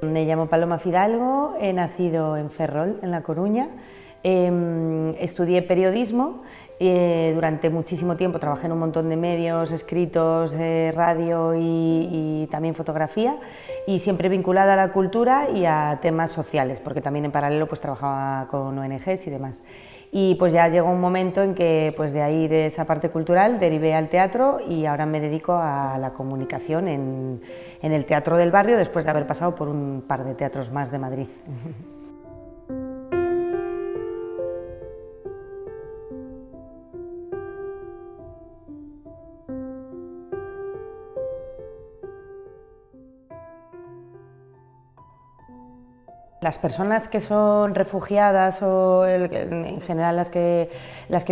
Me llamo Paloma Fidalgo, he nacido en Ferrol, en La Coruña. Estudié periodismo, durante muchísimo tiempo trabajé en un montón de medios escritos, radio y también fotografía, y siempre vinculada a la cultura y a temas sociales, porque también en paralelo pues trabajaba con ONGs y demás. Y pues ya llegó un momento en que pues de ahí, de esa parte cultural, derivé al teatro y ahora me dedico a la comunicación en el Teatro del Barrio, después de haber pasado por un par de teatros más de Madrid. Las personas que son refugiadas o en general las que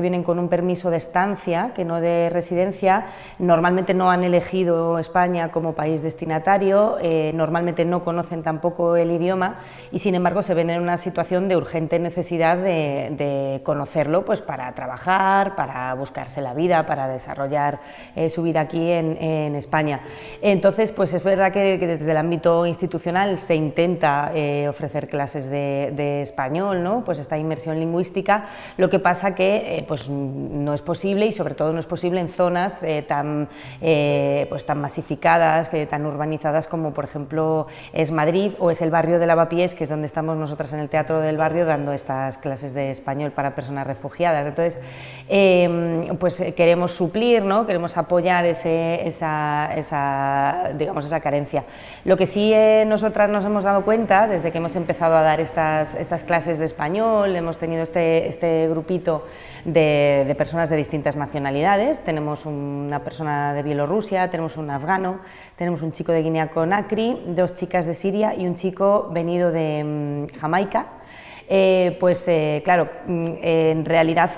vienen con un permiso de estancia, que no de residencia, normalmente no han elegido España como país destinatario, normalmente no conocen tampoco el idioma y sin embargo se ven en una situación de urgente necesidad de conocerlo, pues para trabajar, para buscarse la vida, para desarrollar su vida aquí en España. Entonces, pues es verdad que desde el ámbito institucional se intenta ofrecer clases de español, ¿no? Pues esta inmersión lingüística, lo que pasa que pues no es posible, y sobre todo no es posible en zonas tan masificadas, tan urbanizadas como por ejemplo es Madrid o es el barrio de Lavapiés, que es donde estamos nosotras en el Teatro del Barrio dando estas clases de español para personas refugiadas. Entonces pues queremos suplir, ¿no? Queremos apoyar esa carencia. Lo que sí nosotras nos hemos dado cuenta desde que hemos empezado a dar estas clases de español, hemos tenido este grupito de personas de distintas nacionalidades. Tenemos una persona de Bielorrusia, tenemos un afgano, tenemos un chico de Guinea-Conakry, dos chicas de Siria y un chico venido de Jamaica. Claro, en realidad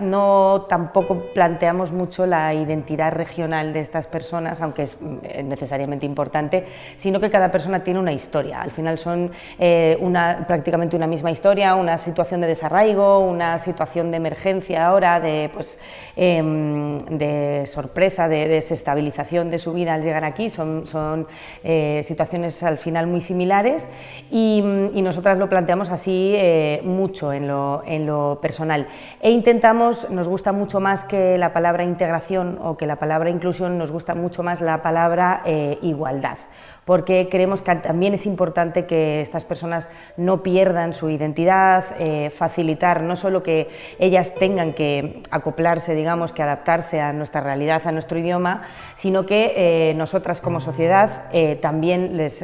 tampoco planteamos mucho la identidad regional de estas personas, aunque es necesariamente importante, sino que cada persona tiene una historia. Al final son prácticamente una misma historia, una situación de desarraigo, una situación de emergencia ahora, de sorpresa, de desestabilización de su vida al llegar aquí. Son situaciones al final muy similares y nosotras lo planteamos así mucho en lo personal, e nos gusta mucho más que la palabra integración o que la palabra inclusión, nos gusta mucho más la palabra igualdad, porque creemos que también es importante que estas personas no pierdan su identidad, facilitar no solo que ellas tengan que acoplarse, digamos, que adaptarse a nuestra realidad, a nuestro idioma, sino que nosotras como sociedad también les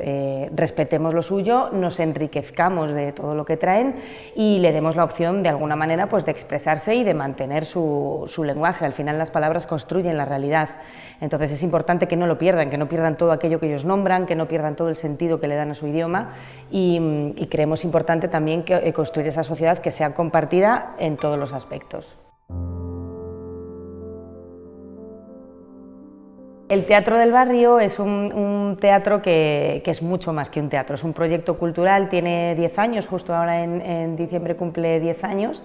respetemos lo suyo, nos enriquezcamos de todo lo que traen y le demos la opción de alguna manera pues de expresarse y de mantener su lenguaje. Al final las palabras construyen la realidad, entonces es importante que no lo pierdan, que no pierdan todo aquello que ellos nombran, que no pierdan todo el sentido que le dan a su idioma y creemos importante también que construir esa sociedad que sea compartida en todos los aspectos. El Teatro del Barrio es un teatro que es mucho más que un teatro, es un proyecto cultural, tiene 10 años, justo ahora en diciembre cumple 10 años.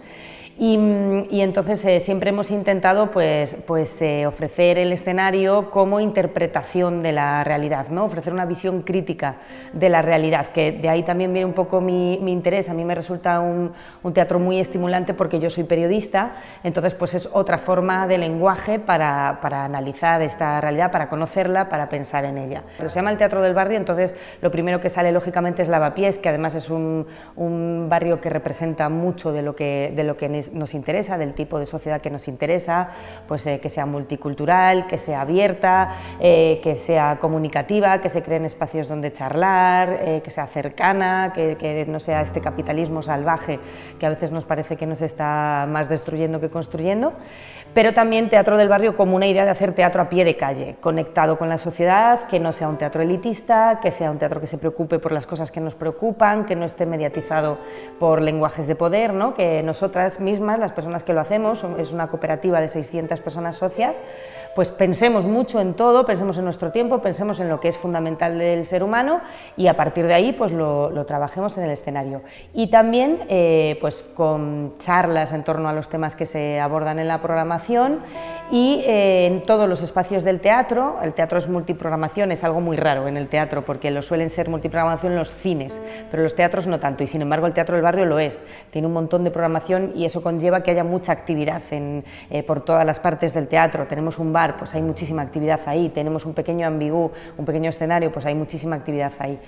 Y entonces siempre hemos intentado ofrecer el escenario como interpretación de la realidad, ¿no? Ofrecer una visión crítica de la realidad, que de ahí también viene un poco mi interés. A mí me resulta un teatro muy estimulante porque yo soy periodista, entonces pues es otra forma de lenguaje para analizar esta realidad, para conocerla, para pensar en ella. Pero se llama el Teatro del Barrio, entonces lo primero que sale lógicamente es Lavapiés, que además es un barrio que representa mucho de lo que nos interesa, del tipo de sociedad que nos interesa, pues que sea multicultural, que sea abierta, que sea comunicativa, que se creen espacios donde charlar, que sea cercana, que no sea este capitalismo salvaje que a veces nos parece que nos está más destruyendo que construyendo, pero también Teatro del Barrio como una idea de hacer teatro a pie de calle, conectado con la sociedad, que no sea un teatro elitista, que sea un teatro que se preocupe por las cosas que nos preocupan, que no esté mediatizado por lenguajes de poder, ¿no? Que nosotras mismas mismas, las personas que lo hacemos, es una cooperativa de 600 personas socias, pues pensemos mucho en todo, pensemos en nuestro tiempo, pensemos en lo que es fundamental del ser humano y a partir de ahí pues lo trabajemos en el escenario. Y también pues con charlas en torno a los temas que se abordan en la programación y en todos los espacios del teatro. El teatro es multiprogramación, es algo muy raro en el teatro porque lo suelen ser multiprogramación los cines, pero los teatros no tanto, y sin embargo el Teatro del Barrio lo es, tiene un montón de programación y eso conlleva que haya mucha actividad por todas las partes del teatro. Tenemos un bar, pues hay muchísima actividad ahí, tenemos un pequeño ambigú, un pequeño escenario, pues hay muchísima actividad ahí,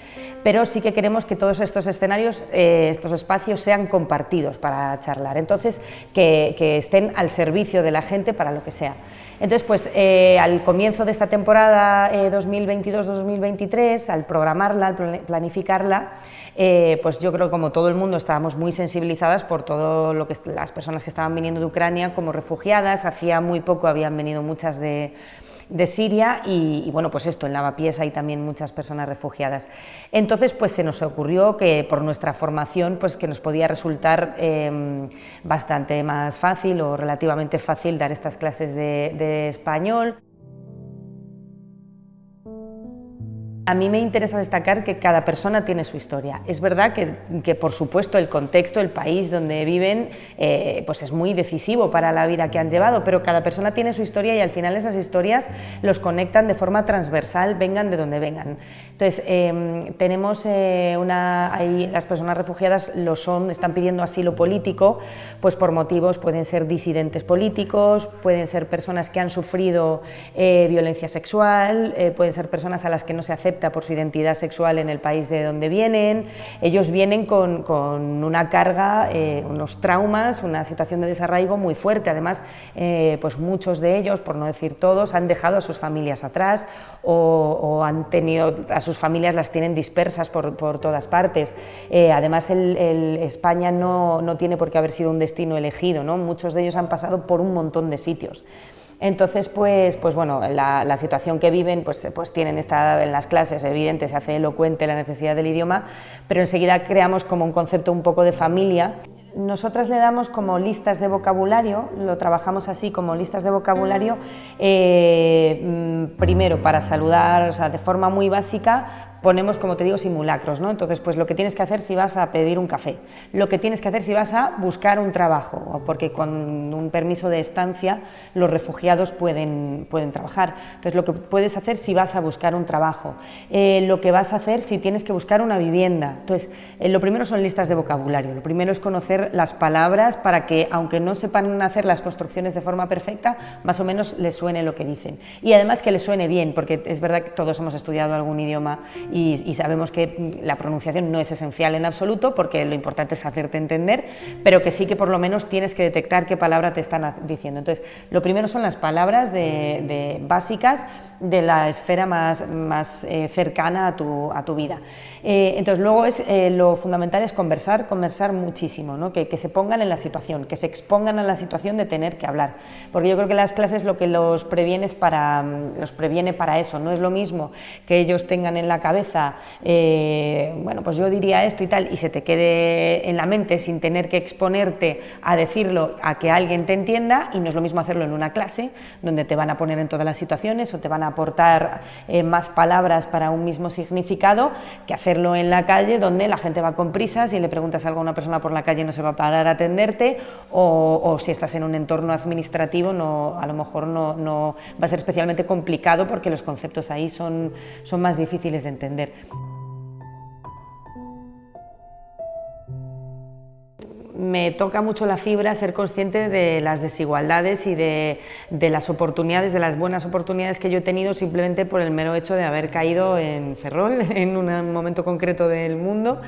pero sí que queremos que todos estos escenarios, estos espacios sean compartidos para charlar, entonces que estén al servicio de la gente para lo que sea. Entonces, pues al comienzo de esta temporada 2022-2023, al programarla, al planificarla, pues yo creo que como todo el mundo estábamos muy sensibilizadas por todo lo que las personas que estaban viniendo de Ucrania como refugiadas. Hacía muy poco habían venido muchas de Siria y bueno, pues esto, en Lavapiés hay también muchas personas refugiadas. Entonces pues se nos ocurrió que por nuestra formación pues que nos podía resultar bastante más fácil o relativamente fácil dar estas clases de español. A mí me interesa destacar que cada persona tiene su historia. Es verdad que por supuesto el contexto, el país donde viven, pues es muy decisivo para la vida que han llevado, pero cada persona tiene su historia y al final esas historias los conectan de forma transversal, vengan de donde vengan. Entonces, tenemos ahí las personas refugiadas están pidiendo asilo político, pues por motivos, pueden ser disidentes políticos, pueden ser personas que han sufrido violencia sexual, pueden ser personas a las que no se acepta por su identidad sexual en el país de donde vienen. Ellos vienen con una carga, unos traumas, una situación de desarraigo muy fuerte. Además, pues muchos de ellos, por no decir todos, han dejado a sus familias atrás o han tenido a sus familias, las tienen dispersas por todas partes. Además, España no tiene por qué haber sido un destino elegido, ¿no? Muchos de ellos han pasado por un montón de sitios. Entonces, pues bueno, la situación que viven, pues tienen en las clases, evidente, se hace elocuente la necesidad del idioma, pero enseguida creamos como un concepto un poco de familia. Nosotras le damos como listas de vocabulario, lo trabajamos así como listas de vocabulario, primero para saludar, o sea, de forma muy básica, ponemos, como te digo, simulacros, ¿no? Entonces, pues lo que tienes que hacer si vas a pedir un café, lo que tienes que hacer si vas a buscar un trabajo, porque con un permiso de estancia los refugiados pueden trabajar. Entonces, lo que puedes hacer si vas a buscar un trabajo, lo que vas a hacer si tienes que buscar una vivienda. Entonces, lo primero son listas de vocabulario, lo primero es conocer las palabras para que, aunque no sepan hacer las construcciones de forma perfecta, más o menos les suene lo que dicen. Y además que les suene bien, porque es verdad que todos hemos estudiado algún idioma y sabemos que la pronunciación no es esencial en absoluto, porque lo importante es hacerte entender, pero que sí que por lo menos tienes que detectar qué palabra te están diciendo. Entonces, lo primero son las palabras básicas de la esfera más cercana a tu vida. Entonces, luego lo fundamental es conversar muchísimo, ¿no? Que se pongan en la situación, que se expongan a la situación de tener que hablar, porque yo creo que las clases lo que los previene para eso. No es lo mismo que ellos tengan en la cabeza, bueno, pues yo diría esto y tal, y se te quede en la mente sin tener que exponerte a decirlo, a que alguien te entienda, y no es lo mismo hacerlo en una clase, donde te van a poner en todas las situaciones o te van a aportar más palabras para un mismo significado, que hacerlo en la calle, donde la gente va con prisas y le preguntas algo a una persona por la calle no se va a parar a atenderte, o si estás en un entorno administrativo a lo mejor no va a ser especialmente complicado porque los conceptos ahí son más difíciles de entender. Me toca mucho la fibra ser consciente de las desigualdades y de las oportunidades, de las buenas oportunidades que yo he tenido simplemente por el mero hecho de haber caído en Ferrol en un momento concreto del mundo,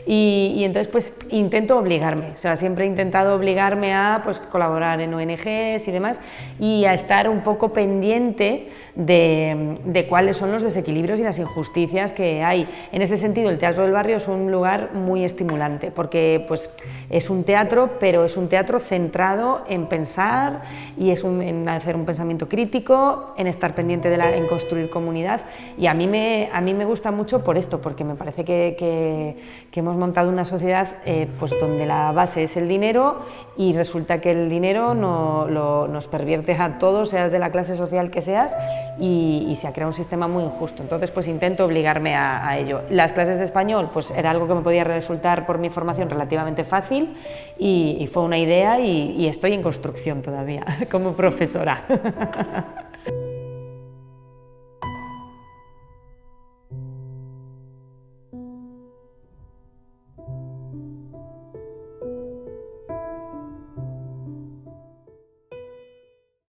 y entonces pues intento obligarme, o sea, siempre he intentado obligarme a pues colaborar en ONGs y demás, y a estar un poco pendiente de cuáles son los desequilibrios y las injusticias que hay. En ese sentido, el Teatro del Barrio es un lugar muy estimulante, porque pues es un un teatro, pero es un teatro centrado en pensar y en hacer un pensamiento crítico, en estar pendiente en construir comunidad, y a mí me gusta mucho por esto, porque me parece que hemos montado una sociedad pues donde la base es el dinero y resulta que el dinero nos pervierte a todos, seas de la clase social que seas, y se ha creado un sistema muy injusto. Entonces pues intento obligarme a ello. Las clases de español pues era algo que me podía resultar por mi formación relativamente fácil y fue una idea y estoy en construcción todavía como profesora.